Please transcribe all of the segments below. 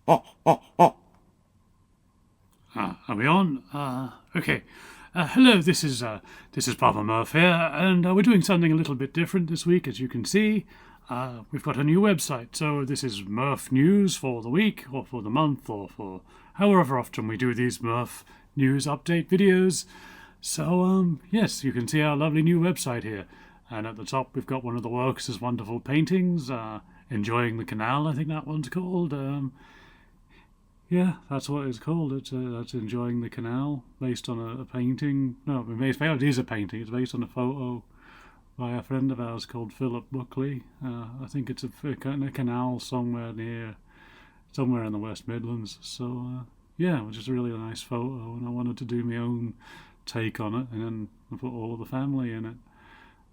Are we on? Okay. Hello, this is Papa Murph here, and we're doing something a little bit different this week, as you can see. We've got a new website, so this is MurphNews for the week, or for the month, or for however often we do these MurphNews update videos. So, yes, you can see our lovely new website here. And at the top, we've got one of the works' wonderful paintings, Enjoying the Canal, I think that one's called. Yeah, that's what it's called. That's Enjoying the Canal, based on a painting. No, it is a painting. It's based on a photo by a friend of ours called Philip Buckley. I think it's a canal somewhere in the West Midlands. So, yeah, it was just a really nice photo, and I wanted to do my own take on it, and then I put all of the family in it.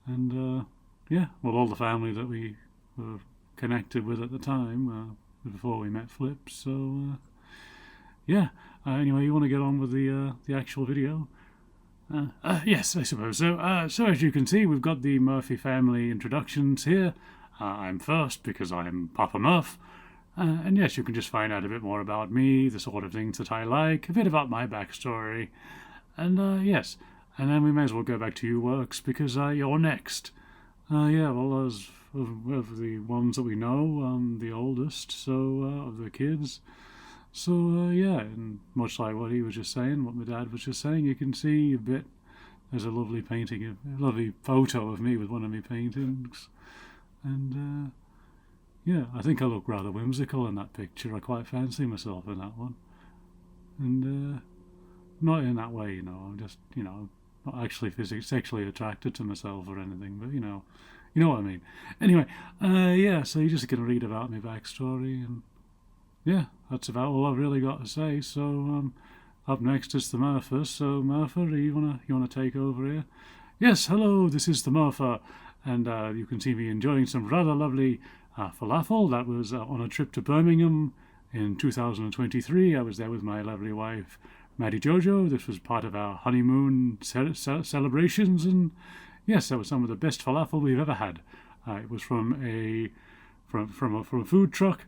And, yeah, well, all the family that we were connected with at the time, before we met Flip. So, yeah. Anyway, you want to get on with the actual video? Yes, I suppose so. So as you can see, we've got the Murphy family introductions here. I'm first because I'm Papa Murph. And yes, you can just find out a bit more about me, the sort of things that I like, a bit about my backstory. And yes, and then we may as well go back to you, Works, because you're next. Yeah, well, as of the ones that we know, the oldest, so, of the kids. So, yeah, and much like what he was just saying, what my dad was just saying, you can see a bit, there's a lovely painting, a lovely photo of me with one of my paintings. And, yeah, I think I look rather whimsical in that picture. I quite fancy myself in that one. And, not in that way, I'm just, not actually sexually attracted to myself or anything, but, you know what I mean. Anyway, yeah, so you're just going to read about my backstory, and yeah, that's about all I've really got to say. So, up next is the Murpher. So, Murpher, you wanna take over here? Yes, hello, this is the Murpher, and you can see me enjoying some rather lovely falafel. That was on a trip to Birmingham in 2023. I was there with my lovely wife, Maddie Jojo. This was part of our honeymoon celebrations, and yes, that was some of the best falafel we've ever had. It was from a food truck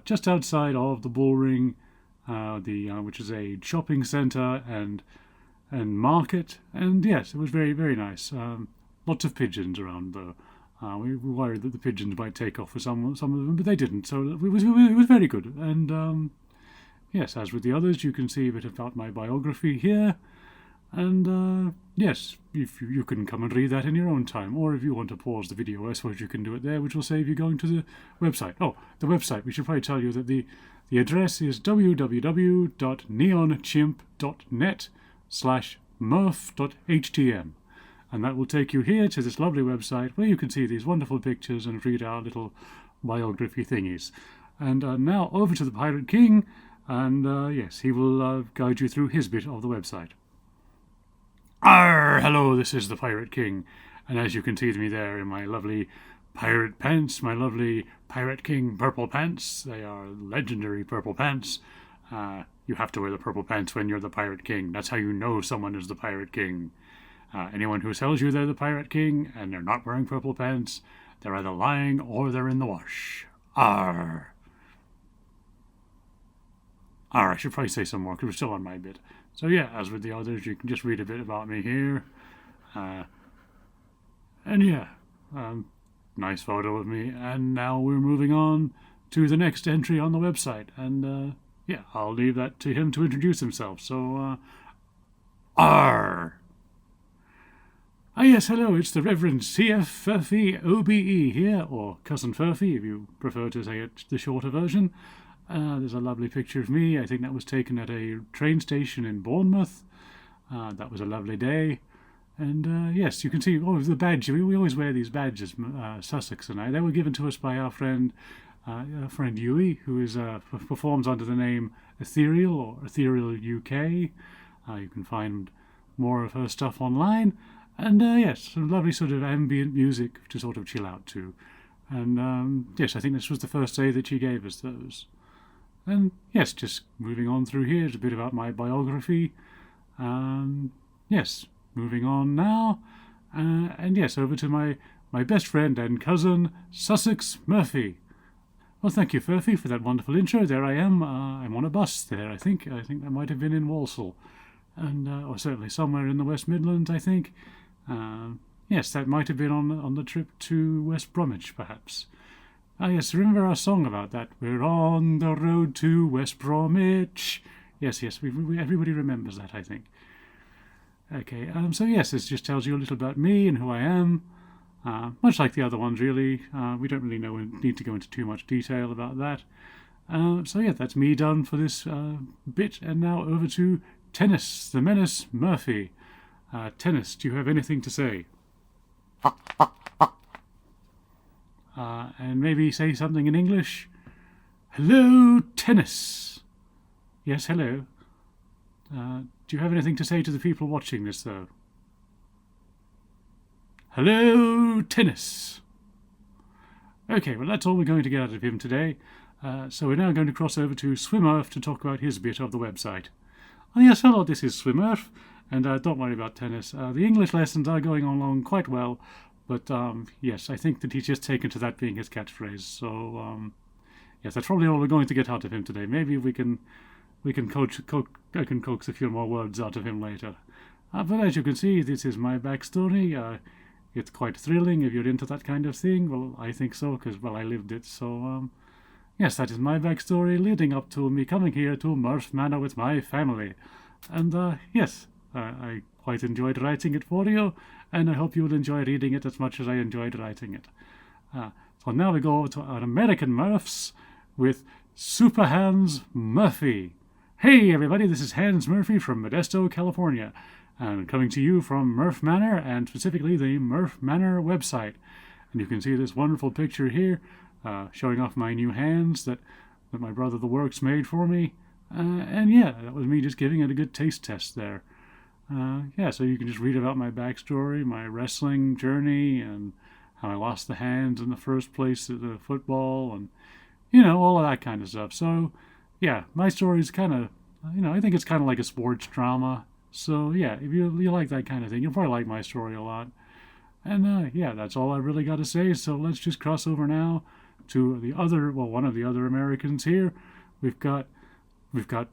just outside of the Bullring, which is a shopping centre and market. And yes, it was very, very nice. Lots of pigeons around though. We were worried that the pigeons might take off for some of them, but they didn't. So it was very good. And yes, as with the others, you can see a bit about my biography here. And yes, if you can come and read that in your own time, or if you want to pause the video, I suppose you can do it there, which will save you going to the website. Oh, the website, we should probably tell you that the address is www.neonchimp.net/murph.htm, and that will take you here to this lovely website where you can see these wonderful pictures and read our little biography thingies. And now over to the Pirate King, and yes, he will guide you through his bit of the website. Hello, this is the Pirate King, and as you can see me there in my lovely pirate pants, my lovely Pirate King purple pants, they are legendary purple pants. You have to wear the purple pants when you're the Pirate King. That's how you know someone is the Pirate King. Anyone who tells you they're the Pirate King and they're not wearing purple pants, they're either lying or they're in the wash. I should probably say some more because we're still on my bit. So yeah, as with the others, you can just read a bit about me here. And yeah, nice photo of me. And now we're moving on to the next entry on the website. And yeah, I'll leave that to him to introduce himself. So, yes, hello, it's the Reverend C.F. Furphy, o.b.e. here, or Cousin Furphy, if you prefer to say it the shorter version. There's a lovely picture of me. I think that was taken at a train station in Bournemouth. That was a lovely day. And yes, you can see the badge. We always wear these badges, Sussex and I. They were given to us by our friend Yui, who performs under the name Ethereal or Ethereal UK. You can find more of her stuff online. And yes, some lovely sort of ambient music to sort of chill out to. And yes, I think this was the first day that she gave us those. And yes, just moving on through here is a bit about my biography. Yes, moving on now. And yes, over to my best friend and cousin, Sussex Murphy. Well, thank you, Furphy, for that wonderful intro. There I am. I'm on a bus there, I think. I think that might have been in Walsall. And, or certainly somewhere in the West Midlands, I think. Yes, that might have been on the trip to West Bromwich, perhaps. Ah, yes, remember our song about that? We're on the road to West Bromwich. Yes, everybody remembers that, I think. Okay, so yes, this just tells you a little about me and who I am. Much like the other ones, really. We don't really need to go into too much detail about that. So yeah, that's me done for this bit, and now over to Tennis, the Menace, Murphy. Tennis, do you have anything to say? And maybe say something in English. Hello, Tennis. Yes, hello. Do you have anything to say to the people watching this, though? Hello, Tennis. Okay, well, that's all we're going to get out of him today. So we're now going to cross over to Swimurf to talk about his bit of the website. Oh, yes, hello, this is Swimurf, and don't worry about Tennis. The English lessons are going along quite well, but yes, I think that he's just taken to that being his catchphrase. So yes, that's probably all we're going to get out of him today. Maybe I can coax a few more words out of him later. But as you can see, this is my backstory. It's quite thrilling if you're into that kind of thing. Well, I think so, because, well, I lived it. So, yes, that is my backstory leading up to me coming here to Murph Manor with my family. And, yes, I quite enjoyed writing it for you, and I hope you'll enjoy reading it as much as I enjoyed writing it. So now we go to our American Murphs with Super Hans Murphy. Hey, everybody, this is Hans Murphy from Modesto, California. And coming to you from Murph Manor, and specifically the Murph Manor website. And you can see this wonderful picture here, showing off my new hands that my brother the Works made for me. And yeah, that was me just giving it a good taste test there. Yeah, so you can just read about my backstory, my wrestling journey, and how I lost the hands in the first place at the football, and, you know, all of that kind of stuff. So, yeah, my story is kind of, you know, I think it's kind of like a sports drama. So, yeah, if you like that kind of thing, you'll probably like my story a lot. And, yeah, that's all I really got to say. So let's just cross over now to one of the other Americans here. We've got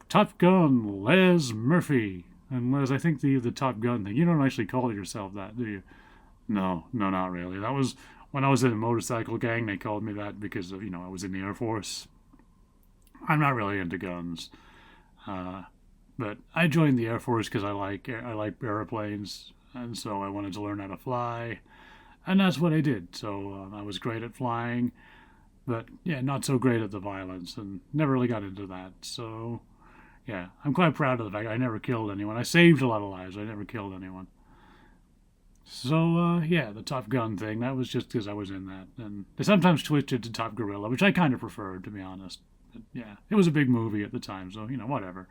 Top Gun Les Murphy. And Les, I think the Top Gun thing, you don't actually call yourself that, do you? No, not really. That was when I was in a motorcycle gang, they called me that because of, you know, I was in the Air Force. I'm not really into guns. But I joined the Air Force because I like airplanes, and so I wanted to learn how to fly, and that's what I did. So I was great at flying, but yeah, not so great at the violence, and never really got into that. So yeah, I'm quite proud of the fact I never killed anyone. I saved a lot of lives. I never killed anyone. So yeah, the Top Gun thing, that was just because I was in that, and they sometimes switched it to Top Gorilla, which I kind of preferred, to be honest. But yeah, it was a big movie at the time, so, you know, whatever.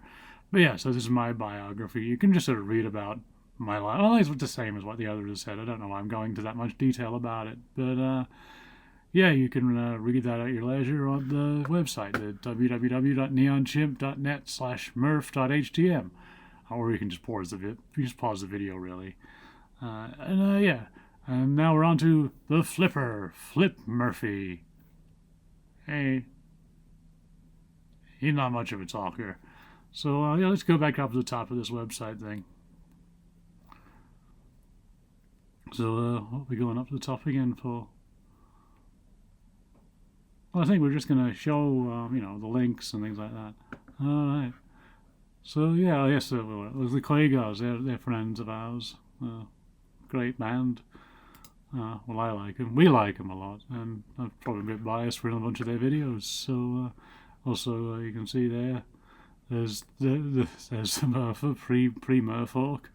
But yeah, so this is my biography. You can just sort of read about my life. Well, it's the same as what the others have said. I don't know why I'm going into that much detail about it. But yeah, you can read that at your leisure on the website at www.neonchimp.net/murph.htm. Or you can just pause the video, really. Yeah. And now we're on to the Flipper, Flip Murphy. Hey. He's not much of a talker. So, yeah, let's go back up to the top of this website thing. So, what are we going up to the top again for? Well, I think we're just going to show, you know, the links and things like that. All right. So, yeah, yes, it was the Quagos. They're friends of ours. Great band. Well, I like them. We like them a lot. And I'm probably a bit biased for a bunch of their videos. So, also, you can see there. There's Murph, pre-Murphhawk.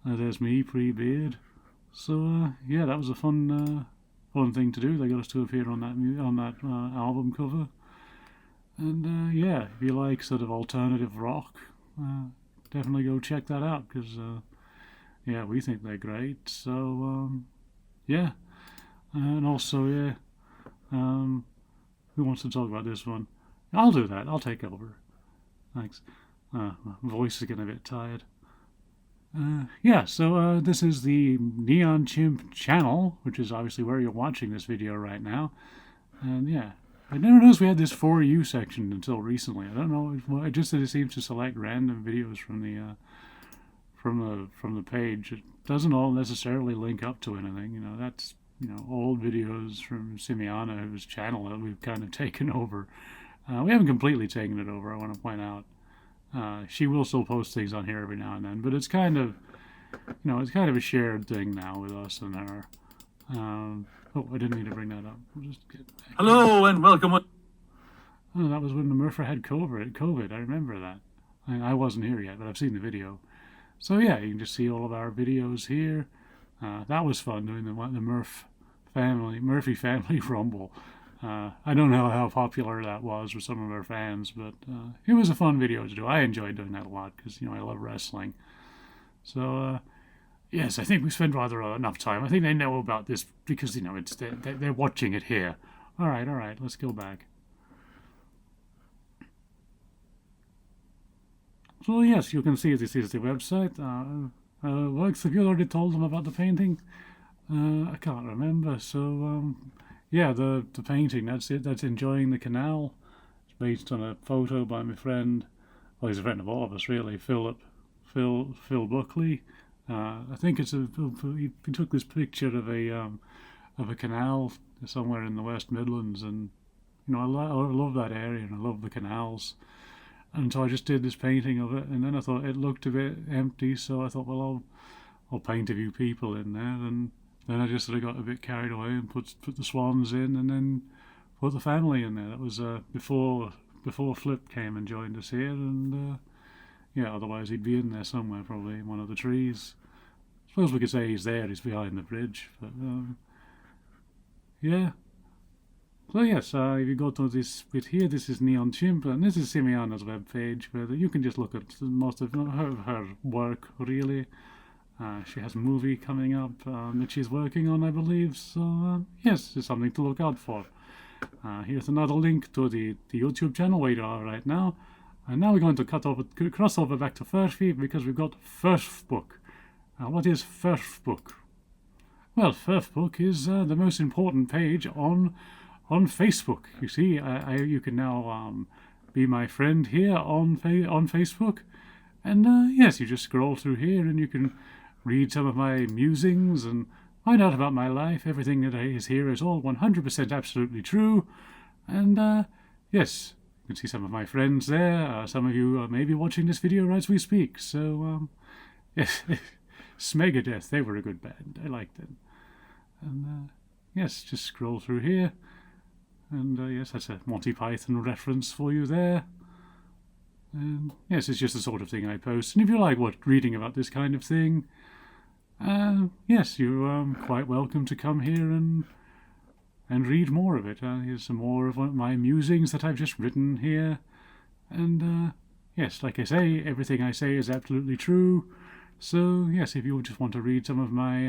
There's me, pre-Beard. So yeah, that was a fun thing to do. They got us to appear on that album cover. And yeah, if you like sort of alternative rock, definitely go check that out because yeah, we think they're great. So yeah, and also yeah, who wants to talk about this one? I'll do that. I'll take over. Thanks. My voice is getting a bit tired. Yeah, so this is the Neon Chimp channel, which is obviously where you're watching this video right now. And yeah, I never noticed we had this For You section until recently. I don't know. It just that it seems to select random videos from the page. It doesn't all necessarily link up to anything. That's old videos from Simiana, whose channel that we've kind of taken over. We haven't completely taken it over, I want to point out. She will still post things on here every now and then, but it's kind of a shared thing now with us and her. Oh, I didn't mean to bring that up. We'll just get back. Hello and welcome. Oh, that was when the Murpher had COVID. I remember that. I wasn't here yet, but I've seen the video. So yeah, you can just see all of our videos here. That was fun doing the Murphy family rumble. I don't know how popular that was with some of our fans, but it was a fun video to do. I enjoyed doing that a lot because I love wrestling. So yes, I think we spent rather enough time. I think they know about this because they're watching it here. All right, let's go back. So yes, you can see this is the website. Works, have you already told them about the painting? I can't remember. So yeah, the painting, that's it. That's Enjoying the Canal. It's based on a photo by my friend. Well, he's a friend of all of us, really. Phil Buckley. I think he took this picture of a canal somewhere in the West Midlands, and I love that area and I love the canals. And so I just did this painting of it, and then I thought it looked a bit empty, so I thought, well, I'll paint a few people in there, and then I just sort of got a bit carried away and put the swans in, and then put the family in there. That was before Flip came and joined us here, and yeah, otherwise he'd be in there somewhere, probably in one of the trees. I suppose we could say he's there, he's behind the bridge, but yeah. So yes, if you go to this bit here, this is Neon Chimp, and this is Simiana's webpage, where you can just look at most of her work, really. She has a movie coming up that she's working on, I believe, so yes, it's something to look out for. Here's another link to the YouTube channel where you are right now. And now we're going to cross over back to Furphy, because we've got Furfbook. What is Furfbook? Well, Furfbook is the most important page on Facebook. You see, you can now be my friend here on Facebook, and yes, you just scroll through here and you can read some of my musings and find out about my life. Everything that is here is all 100% absolutely true, and yes, you can see some of my friends there. Some of you may be watching this video as we speak. So yes, Smegadeth, they were a good band. I liked them, and yes, just scroll through here. And yes, that's a Monty Python reference for you there. And yes, it's just the sort of thing I post. And if you like reading about this kind of thing, yes, you're quite welcome to come here and read more of it. Here's some more of my musings that I've just written here. And yes, like I say, everything I say is absolutely true. So yes, if you just want to read some of my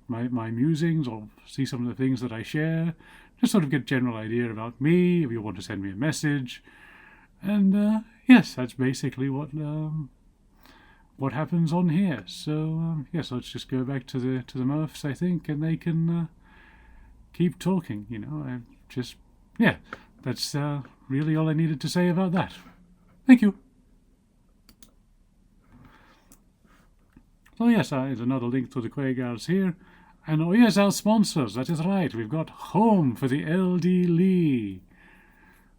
my musings or see some of the things that I share, just sort of get a general idea about me, if you want to send me a message. And yes, that's basically what happens on here. So yes, let's just go back to the Murphs, I think, and they can keep talking. Yeah, that's really all I needed to say about that. Thank you. So yes, there's another link to the Quagars here. And oh yes, our sponsors, that is right. We've got Home for the LDly.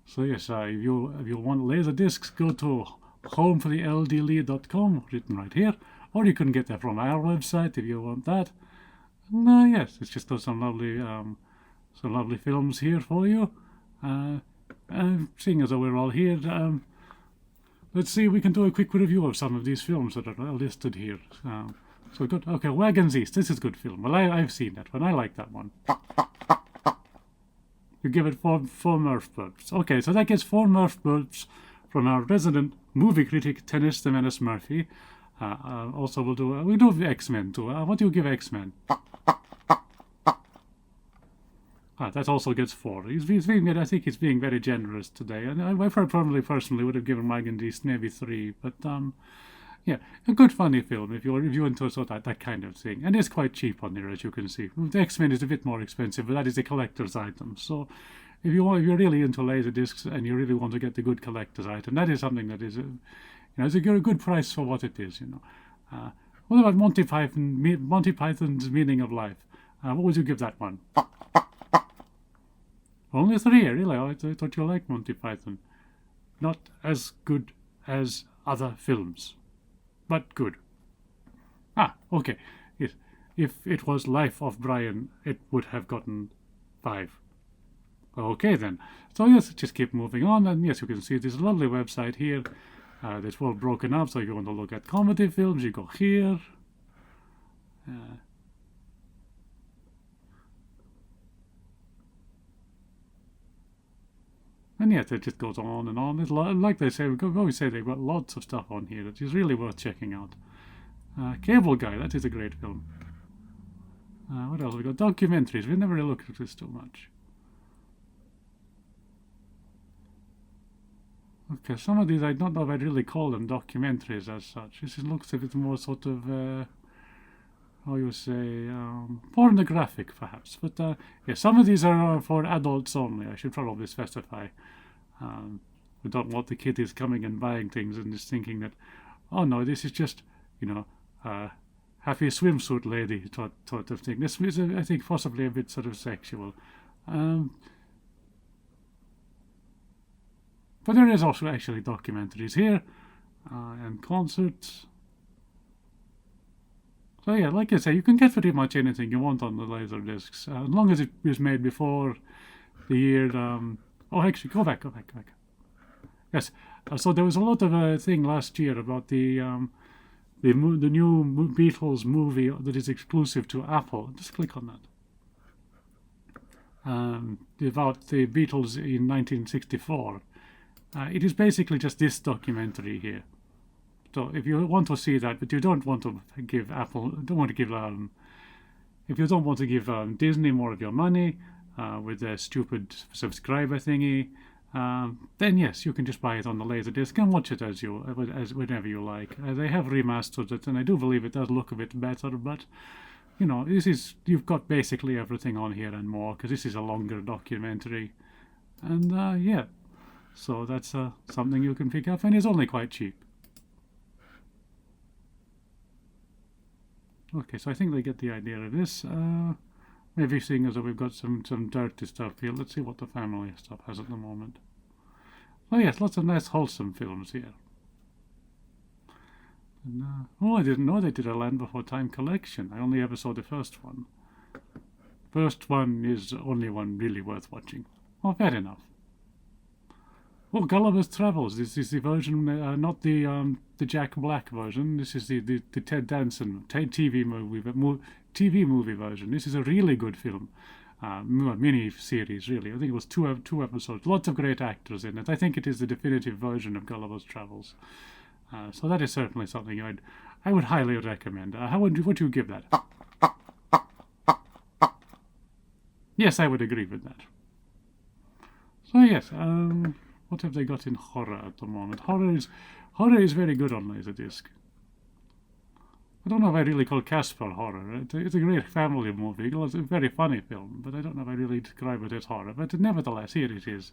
So yes, if you want laser discs, go to homefortheldly.com, written right here. Or you can get that from our website if you want that. And yes, it's just some lovely films here for you. Seeing as though we're all here, let's see if we can do a quick review of some of these films that are listed here. So good. Okay, Wagons East. This is a good film. Well, I've seen that one. I like that one. You give it four Murph burps. Okay, so that gets 4 Murph burps from our resident movie critic, Tennis the Menace Murphy. Also, we'll do X-Men too. What do you give X-Men? That also gets 4. I think he's being very generous today. And I probably personally would have given Wagons East maybe 3, but yeah, a good funny film if you're into sort of that kind of thing. And it's quite cheap on there, as you can see. The X-Men is a bit more expensive, but that is a collector's item. So if you're really into laser discs and you really want to get the good collector's item, that is something that is it's a good price for what it is. What about Monty Python's Meaning of Life? What would you give that one? Only 3, really? I thought you liked Monty Python. Not as good as other films, but good. Okay. If it was Life of Brian, it would have gotten 5. Okay then. So yes, just keep moving on, and yes, you can see this lovely website here. That's all broken up. So if you want to look at comedy films, you go here. And yes, it just goes on and on. It's like they say, we always say they've got lots of stuff on here that is really worth checking out. Cable Guy, that is a great film. What else have we got? Documentaries. We've never really looked at this too much. Okay, some of these I don't know if I'd really call them documentaries as such. This looks a bit more sort of, how you say, pornographic perhaps. But yeah, some of these are for adults only. I should probably specify. We don't want the kiddies coming and buying things and just thinking that, oh no, this is just, happy swimsuit lady sort of thing. This is, I think, possibly a bit sort of sexual. But there is also actually documentaries here, and concerts. So yeah, like I say, you can get pretty much anything you want on the laser discs, as long as it was made before the year. Actually, go back. Yes, so there was a lot of thing last year about the new Beatles movie that is exclusive to Apple. Just click on that. About the Beatles in 1964. It is basically just this documentary here. So if you want to see that, but you don't want to give if you don't want to give Disney more of your money with their stupid subscriber thingy, then yes, you can just buy it on the Laserdisc and watch it as whenever you like. They have remastered it, and I do believe it does look a bit better. But you've got basically everything on here and more, because this is a longer documentary, and yeah. So that's something you can pick up, and it's only quite cheap. Okay, so I think they get the idea of this. Maybe seeing as though we've got some dirty stuff here, let's see what the family stuff has at the moment. Oh yes, lots of nice wholesome films here. And, I didn't know they did a Land Before Time collection. I only ever saw the first one. First one is the only one really worth watching. Oh, fair enough. Oh, Gulliver's Travels. This is the version, not the Jack Black version. This is the Ted Danson TV movie version. This is a really good film, mini series really. I think it was two episodes. Lots of great actors in it. I think it is the definitive version of Gulliver's Travels. So that is certainly something I would highly recommend. What you give that? Yes, I would agree with that. So yes. What have they got in horror at the moment? Horror is very good on Laserdisc. I don't know if I really call Casper horror. It's a great family movie. It's a very funny film, but I don't know if I really describe it as horror. But nevertheless, here it is.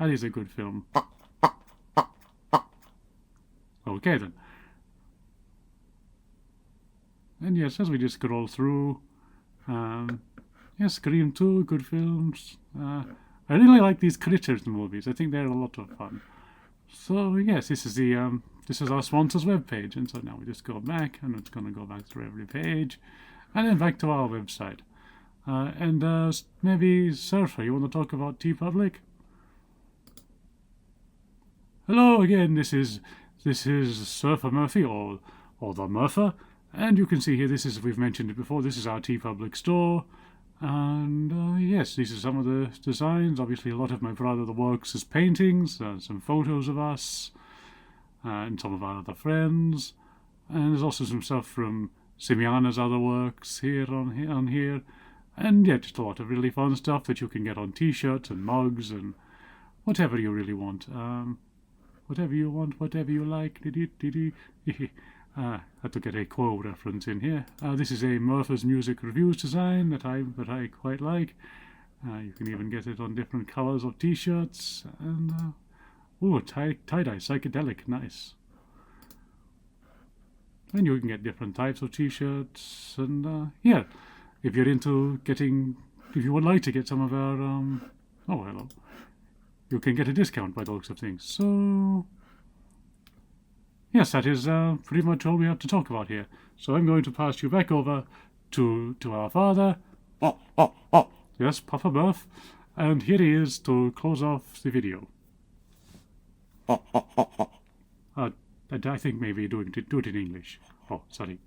That is a good film. Okay then. And yes, as we just scroll through, yes, Scream 2, good films. I really like these Critters movies. I think they're a lot of fun. So yes, this is our sponsors webpage, and so now we just go back, and it's going to go back through every page, and then back to our website. And maybe Surfer, you want to talk about TeePublic? Hello again. This is Surfer Murphy or the Murpher, and you can see here. We've mentioned it before. This is our TeePublic store. And yes, these are some of the designs. Obviously, a lot of my brother works as paintings, some photos of us, and some of our other friends. And there's also some stuff from Simiana's other works here on here. And yeah, just a lot of really fun stuff that you can get on T-shirts and mugs and whatever you really want. Whatever you want, whatever you like. Had to get a Quo reference in here. This is a Murph's Music Reviews design that I quite like. You can even get it on different colors of t-shirts, and tie-dye, psychedelic, nice. And you can get different types of t-shirts, and yeah, if you're into getting, if you would like to get some of our, oh hello, you can get a discount by the looks of things. So yes, that is pretty much all we have to talk about here. So I'm going to pass you back over to our father. Yes, Papa Murph, and here he is to close off the video. And I think maybe do it in English. Oh, sorry.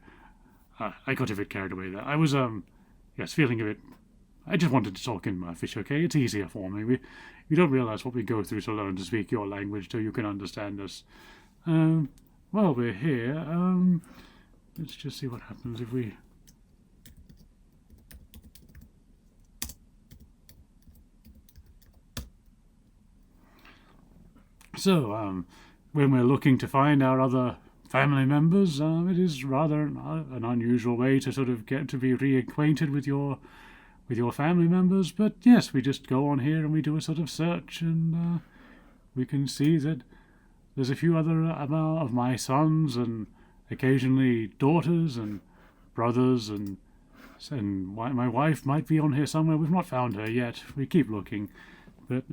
I got a bit carried away there. I was, yes, feeling a bit... I just wanted to talk in Murphish, okay? It's easier for me. You don't realise what we go through to learn to speak your language till you can understand us. While we're here, let's just see what happens if we... So, when we're looking to find our other family members, it is rather an unusual way to sort of get to be reacquainted with your family members. But yes, we just go on here and we do a sort of search, and we can see that there's a few other of my sons, and occasionally daughters and brothers, and my wife might be on here somewhere. We've not found her yet. We keep looking, but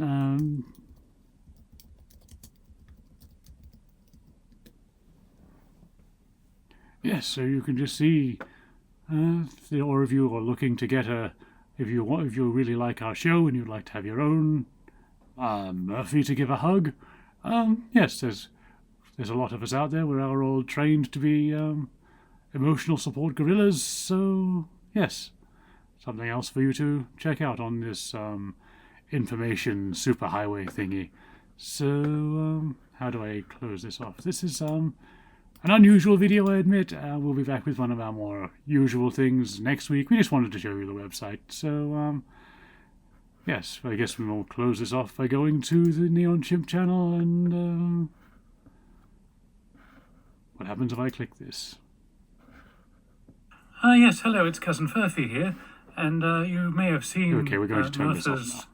yes, so you can just see, or if you are looking to get if you really like our show and you'd like to have your own Murphy to give a hug, yes, there's a lot of us out there. We're all trained to be emotional support gorillas, so yes, something else for you to check out on this information superhighway thingy. So, how do I close this off? This is an unusual video, I admit. We'll be back with one of our more usual things next week. We just wanted to show you the website. So, yes, I guess we will close this off by going to the Neon Chimp channel, and what happens if I click this? Yes, hello, it's Cousin Furphy here, and you may have seen Okay, we're going to turn this off now.